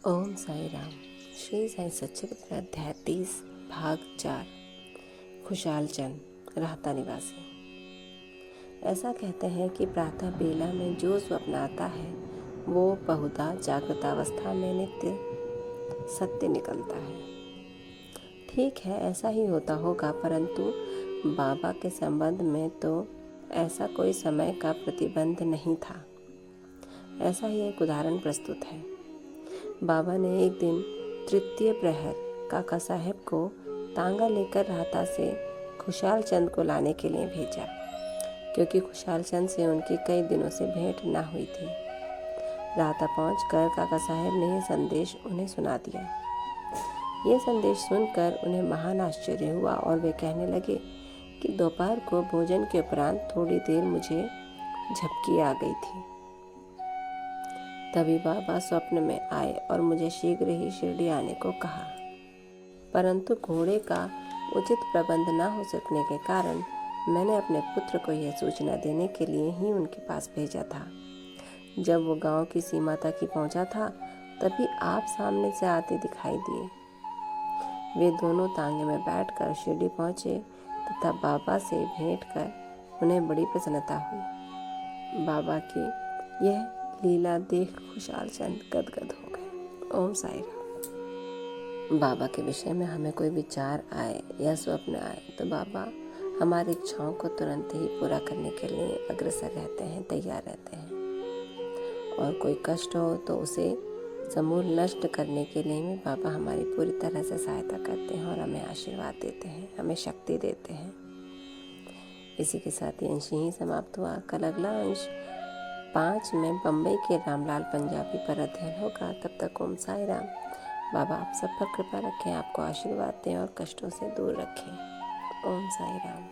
ओम साई राम। श्री साई सच्चिदानंद अध्याय 30 भाग 4। खुशाल चंद राहता निवासी। ऐसा कहते हैं कि प्रातः बेला में जो स्वप्न आता है वो बहुधा जागृतावस्था में नित्य सत्य निकलता है। ठीक है, ऐसा ही होता होगा, परंतु बाबा के संबंध में तो ऐसा कोई समय का प्रतिबंध नहीं था। ऐसा ही एक उदाहरण प्रस्तुत है। बाबा ने एक दिन तृतीय प्रहर काका साहब को तांगा लेकर राहता से खुशाल चंद को लाने के लिए भेजा, क्योंकि खुशाल चंद से उनकी कई दिनों से भेंट ना हुई थी। राहता पहुंचकर काका साहब ने यह संदेश उन्हें सुना दिया। यह संदेश सुनकर उन्हें महान आश्चर्य हुआ और वे कहने लगे कि दोपहर को भोजन के उपरांत थोड़ी देर मुझे झपकी आ गई थी। तभी बाबा स्वप्न में आए और मुझे शीघ्र ही शिरडी आने को कहा, परंतु घोड़े का उचित प्रबंध न हो सकने के कारण मैंने अपने पुत्र को यह सूचना देने के लिए ही उनके पास भेजा था। जब वो गांव की सीमा तक ही पहुंचा था, तभी आप सामने से आते दिखाई दिए। वे दोनों तांगे में बैठकर शिरडी पहुंचे तथा बाबा से भेंट कर उन्हें बड़ी प्रसन्नता हुई। बाबा की यह लीला देख खुशाल चंद गदगद हो गए। ओम साई राम। बाबा के विषय में हमें कोई विचार आए या स्वप्न आए तो बाबा हमारी इच्छाओं को तुरंत ही पूरा करने के लिए अग्रसर रहते हैं, तैयार रहते हैं। और कोई कष्ट हो तो उसे समूल नष्ट करने के लिए भी बाबा हमारी पूरी तरह से सहायता करते हैं और हमें आशीर्वाद देते हैं, हमें शक्ति देते हैं। इसी के साथ ये अंश यहीं समाप्त हुआ। कल अगला अंश 5 में बम्बई के रामलाल पंजाबी पर अध्ययन होगा। तब तक ओम साई राम। बाबा आप सब पर कृपा रखें, आपको आशीर्वाद दें और कष्टों से दूर रखें। ओम साई राम।